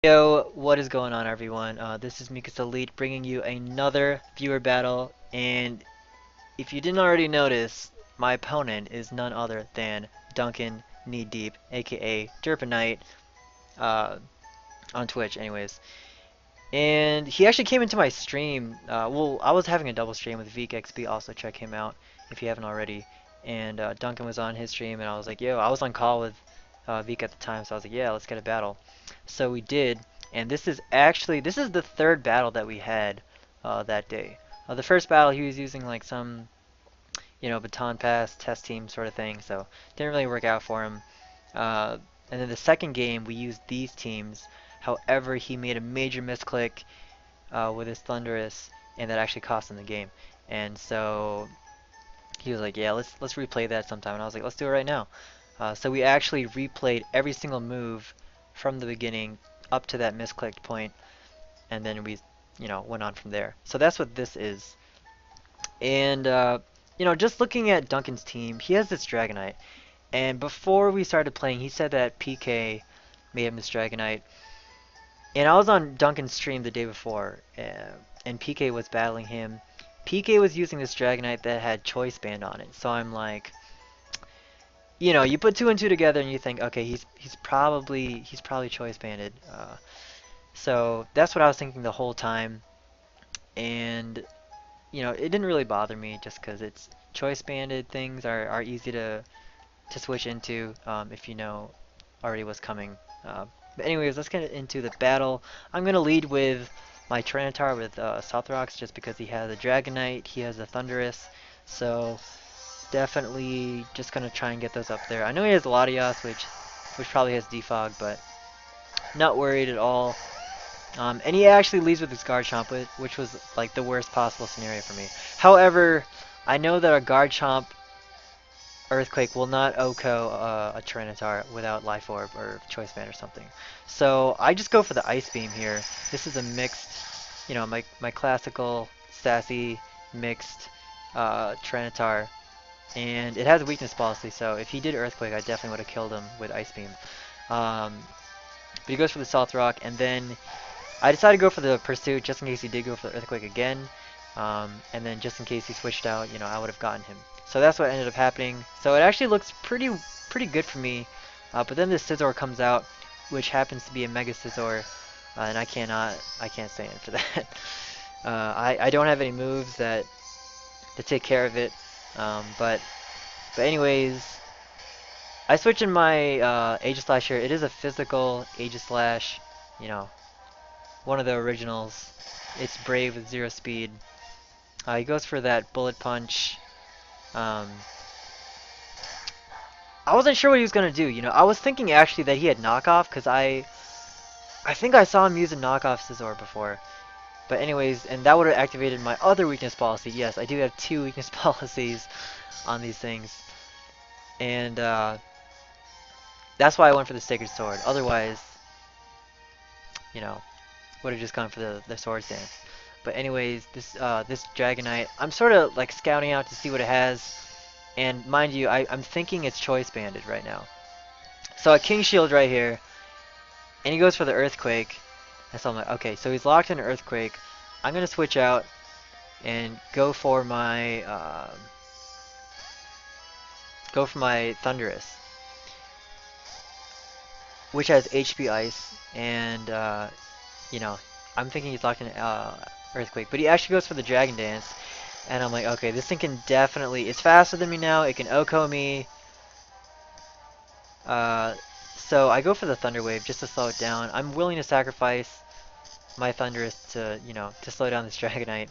Yo, what is going on, everyone? This is Mikasa Elite bringing you another viewer battle, and if you didn't already notice, my opponent is none other than Duncan Knee Deep, aka Derpinite, uh, on Twitch, anyways. And he actually came into my stream. Well, I was having a double stream with VeekXP. Also, check him out if you haven't already. And Duncan was on his stream, and I was like, yo, I was on call with Veek at the time, so I was like, yeah, let's get a battle. So we did, and this is the third battle that we had that day. The first battle he was using like some baton pass test team sort of thing, so didn't really work out for him. Uh, and then the second game we used these teams. However, he made a major misclick with his Thunderous, and that actually cost him the game. And so he was like, "Yeah, let's replay that sometime." And I was like, "Let's do it right now." So we actually replayed every single move from the beginning up to that misclicked point, and then we, went on from there. So that's what this is. And just looking at Duncan's team, he has this Dragonite. And before we started playing, he said that PK made him this Dragonite. And I was on Duncan's stream the day before, and PK was battling him. PK was using this Dragonite that had Choice Band on it, so I'm like, you put two and two together and you think, okay, he's probably Choice Banded. So that's what I was thinking the whole time, and it didn't really bother me just because it's Choice Banded things are easy to switch into if you know already what's coming. But anyways, let's get into the battle. I'm gonna lead with my Tyranitar with South Rocks just because he has a Dragonite, he has a Thunderous, so definitely just gonna try and get those up there. I know he has Latias, which probably has Defog, but not worried at all. And he actually leads with his Garchomp, which was like the worst possible scenario for me. However, I know that a Garchomp Earthquake will not OHKO a Tyranitar without Life Orb or Choice Band or something. So I just go for the Ice Beam here. This is a mixed, my classical sassy mixed Tyranitar. And it has a weakness policy, so if he did Earthquake, I definitely would have killed him with Ice Beam. Um, but he goes for the Salt Rock, and then I decided to go for the Pursuit just in case he did go for the Earthquake again. And then just in case he switched out, I would have gotten him. So that's what ended up happening. So it actually looks pretty good for me. But then this Scizor comes out, which happens to be a Mega Scizor, and I can't stand for that. I don't have any moves to take care of it. But anyways, I switch in my Aegislash here. It is a physical Aegislash, you know, one of the originals. It's brave with 0 speed. He goes for that Bullet Punch. Um, I wasn't sure what he was gonna do. I was thinking actually that he had knockoff because I think I saw him use a knockoff Scizor before. But anyways, and that would have activated my other weakness policy. Yes, I do have 2 weakness policies on these things. And that's why I went for the Sacred Sword. Otherwise, you know, would have just gone for the Sword Stance. But anyways, this Dragonite, I'm sort of like scouting out to see what it has. And mind you, I'm thinking it's Choice Banded right now. So a King Shield right here, and he goes for the Earthquake. And so I'm like, okay, so he's locked in Earthquake. I'm gonna switch out and go for my Thunderous, which has HP Ice, and I'm thinking he's locked in Earthquake, but he actually goes for the Dragon Dance, and I'm like, okay, this thing can definitely, it's faster than me now, it can OHKO me, uh, so I go for the Thunder Wave just to slow it down. I'm willing to sacrifice my Thunderous to slow down this Dragonite,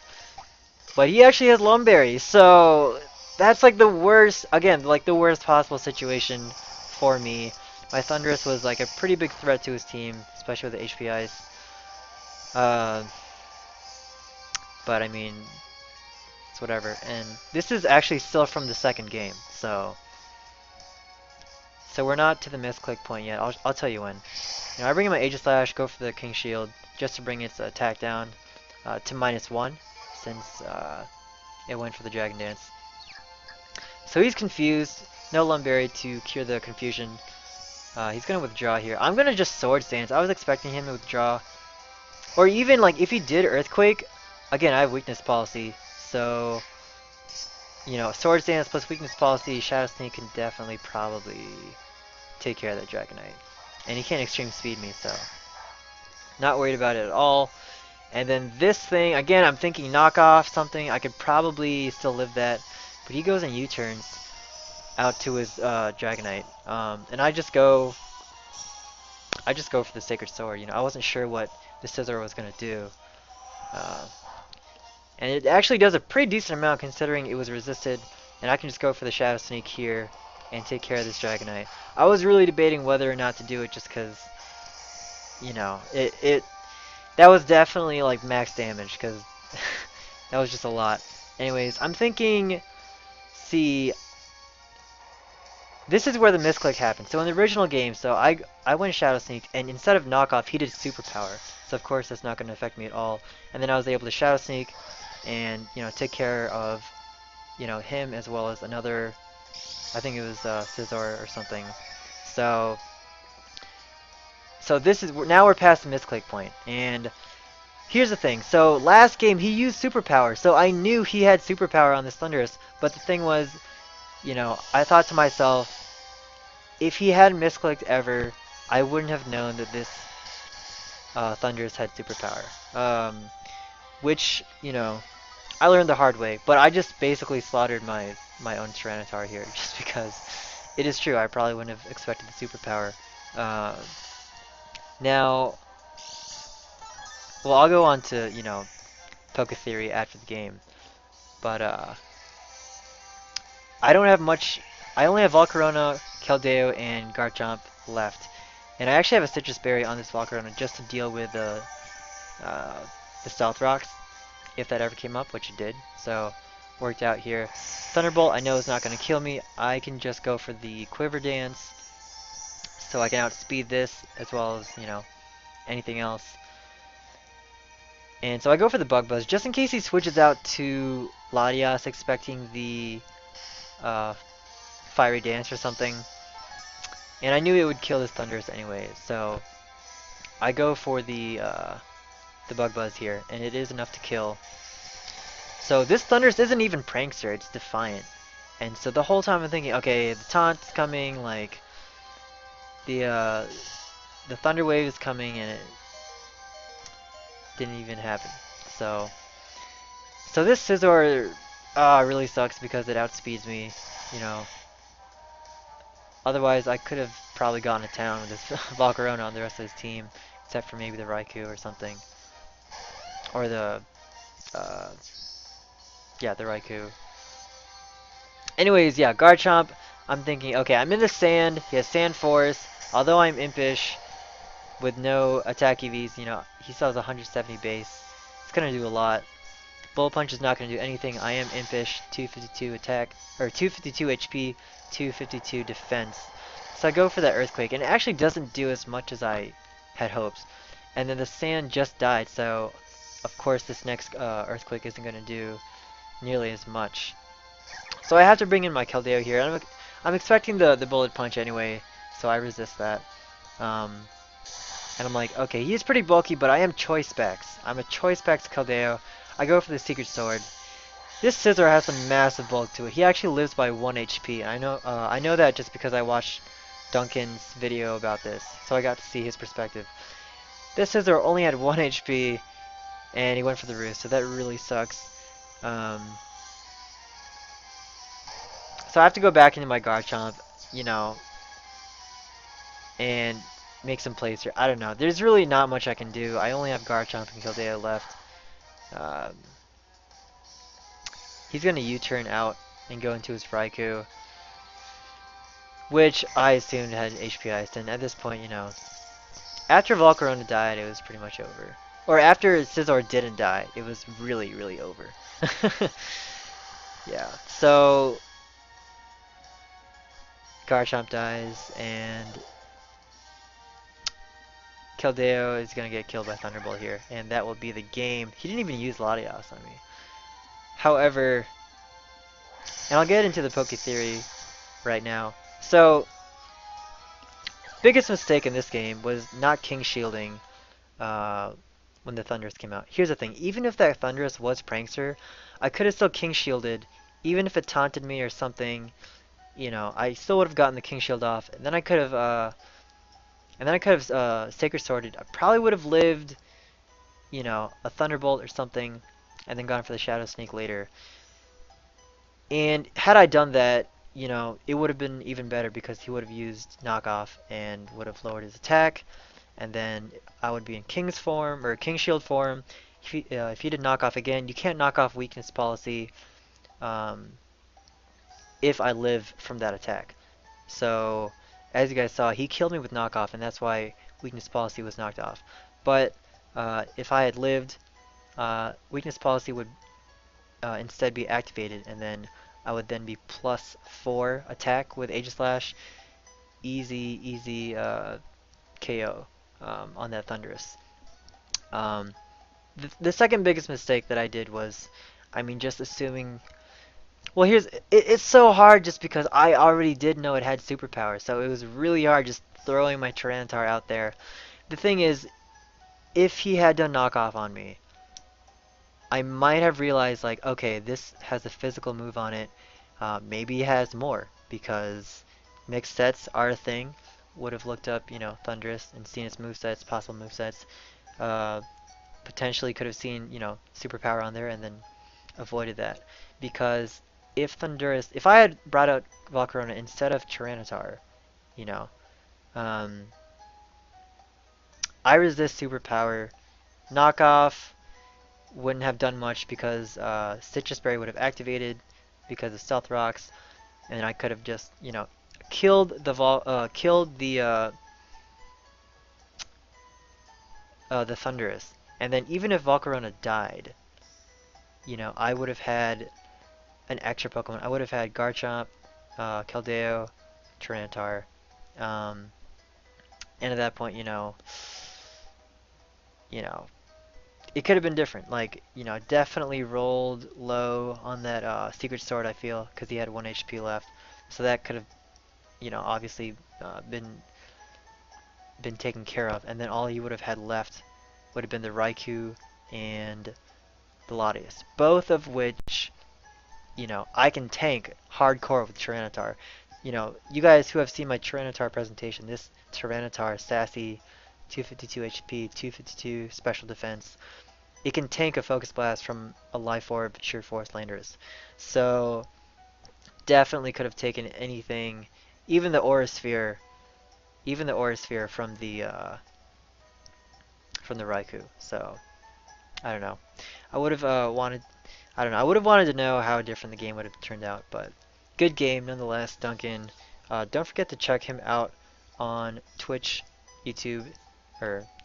but he actually has Lumberry, so that's like the worst, again, like the worst possible situation for me. My Thunderous was like a pretty big threat to his team, especially with the HP Ice. Uh, but I mean, it's whatever. And this is actually still from the second game, so we're not to the misclick point yet. I'll tell you when. I bring in my Aegislash, go for the King Shield, just to bring its attack down to -1, since it went for the Dragon Dance. So he's confused. No Lumberry to cure the confusion. He's gonna withdraw here. I'm gonna just Swords Dance. I was expecting him to withdraw. Or even, like, if he did Earthquake, again, I have Weakness Policy. So, you know, Swords Dance plus Weakness Policy, Shadow Sneak can definitely probably take care of that Dragonite. And he can't Extreme Speed me, so not worried about it at all. And then this thing, again, I'm thinking knockoff something. I could probably still live that. But he goes in U-turns out to his Dragonite. And I just go for the Sacred Sword. You know, I wasn't sure what the Scizor was gonna do. Uh, and it actually does a pretty decent amount considering it was resisted. And I can just go for the Shadow Sneak here and take care of this Dragonite. I was really debating whether or not to do it just because, you know, that was definitely like max damage because that was just a lot. Anyways, I'm thinking, see, this is where the misclick happened. So in the original game, so I went Shadow Sneak, and instead of knockoff, he did Superpower. So of course that's not going to affect me at all. And then I was able to Shadow Sneak, and you know take care of him as well as another. I think it was Scizor or something. So this is now we're past the misclick point, and here's the thing. So last game he used Superpower, so I knew he had Superpower on this Thundurus. But the thing was, I thought to myself, if he had misclicked ever, I wouldn't have known that this Thundurus had Superpower. Which, I learned the hard way. But I just basically slaughtered my own Tyranitar here, just because it is true. I probably wouldn't have expected the Superpower. Now, well, I'll go on to, Poke Theory after the game. But, I don't have much. I only have Volcarona, Keldeo, and Garchomp left. And I actually have a Citrus Berry on this Volcarona just to deal with the Stealth Rocks, if that ever came up, which it did. So, worked out here. Thunderbolt, I know is not going to kill me. I can just go for the Quiver Dance, so I can outspeed this, as well as, anything else. And so I go for the Bug Buzz, just in case he switches out to Latias, expecting the Fiery Dance or something. And I knew it would kill this Thundurus anyway, so I go for the Bug Buzz here, and it is enough to kill. So this Thundurus isn't even Prankster, it's Defiant. And so the whole time I'm thinking, okay, the Taunt's coming, like the Thunder Wave is coming, and it didn't even happen. So this Scizor really sucks because it outspeeds me, Otherwise, I could have probably gone to town with this Volcarona on the rest of his team, except for maybe the Raikou or something. Or the, yeah, the Raikou. Anyways, yeah, Garchomp, I'm thinking, okay, I'm in the sand, he has Sand Force, although I'm Impish, with no attack EVs, he still has 170 base. It's gonna do a lot. Bullet Punch is not going to do anything. I am Impish, 252 attack, or 252 HP, 252 defense. So I go for that Earthquake, and it actually doesn't do as much as I had hoped. And then the sand just died, so of course this next Earthquake isn't going to do nearly as much. So I have to bring in my Keldeo here. I'm expecting the Bullet Punch anyway, so I resist that. And I'm like, okay, he's pretty bulky, but I am Choice Specs. I'm a Choice Specs Keldeo. I go for the Secret Sword. This Scizor has some massive bulk to it. He actually lives by 1 HP. I know that just because I watched Duncan's video about this, so I got to see his perspective. This Scizor only had 1 HP, and he went for the Roost, so that really sucks. So I have to go back into my Garchomp, and make some plays here. I don't know. There's really not much I can do. I only have Garchomp and Keldeo left. He's going to U-turn out and go into his Raikou, which I assumed had HP Iced, and at this point, after Volcarona died, it was pretty much over. Or after Scizor didn't die, it was really, really over. Yeah, so Garchomp dies, and Keldeo is going to get killed by Thunderbolt here, and that will be the game. He didn't even use Latias on me. However, and I'll get into the Poke Theory right now. So, Biggest mistake in this game was not king shielding uh, when the Thunderous came out. Here's the thing, even if that Thunderous was Prankster, I could have still king shielded, even if it taunted me or something, you know, I still would have gotten the king shield off, and then I could have Sacred Sworded. I probably would have lived, you know, a Thunderbolt or something, and then gone for the Shadow Sneak later. And had I done that, you know, it would have been even better because he would have used knockoff and would have lowered his attack, and then I would be in King's form or King Shield form. If he did knockoff again, you can't knock off weakness policy um, if I live from that attack. So as you guys saw, he killed me with knockoff, and that's why weakness policy was knocked off. But if I had lived, weakness policy would instead be activated, and then I would then be +4 attack with Aegislash. Easy, easy KO on that Thunderous. Um, the second biggest mistake that I did was, I mean, just assuming. Well, it's so hard just because I already did know it had superpower, so it was really hard just throwing my Tyranitar out there. The thing is, if he had done knockoff on me, I might have realized like, okay, this has a physical move on it. Maybe it has more because mixed sets are a thing. Would have looked up, you know, Thunderous and seen its movesets, possible movesets. Uh, Potentially could have seen, you know, superpower on there and then avoided that. Because if I had brought out Volcarona instead of Tyranitar, you know, um, I resist superpower. Knockoff wouldn't have done much because Citrus Berry would have activated because of Stealth Rocks, and I could have just, you know, killed the Thunderous. And then even if Volcarona died, you know, I would have had an extra Pokemon. I would have had Garchomp, Keldeo, Tyranitar, um, and at that point, you know, it could have been different. Like, you know, definitely rolled low on that Secret Sword, I feel, because he had 1 HP left. So that could have, you know, obviously been taken care of. And then all he would have had left would have been the Raikou and the Latias. Both of which, you know, I can tank hardcore with Tyranitar. You know, you guys who have seen my Tyranitar presentation, this Tyranitar, sassy, 252 HP, 252 special defense, it can tank a Focus Blast from a Life Orb, Sheer Force Landorus. So definitely could have taken anything, even the Aura Sphere, even the Aura Sphere from the Raikou. So I don't know. I would have wanted, I don't know. I would have wanted to know how different the game would have turned out, but good game nonetheless, Duncan. Don't forget to check him out on Twitch, YouTube,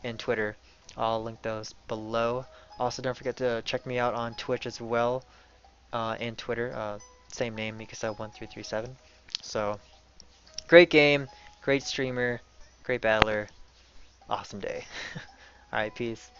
and Twitter. I'll link those below. Also, don't forget to check me out on Twitch as well, and Twitter. Same name, Mikasa1337. So, great game, great streamer, great battler, awesome day. Alright, peace.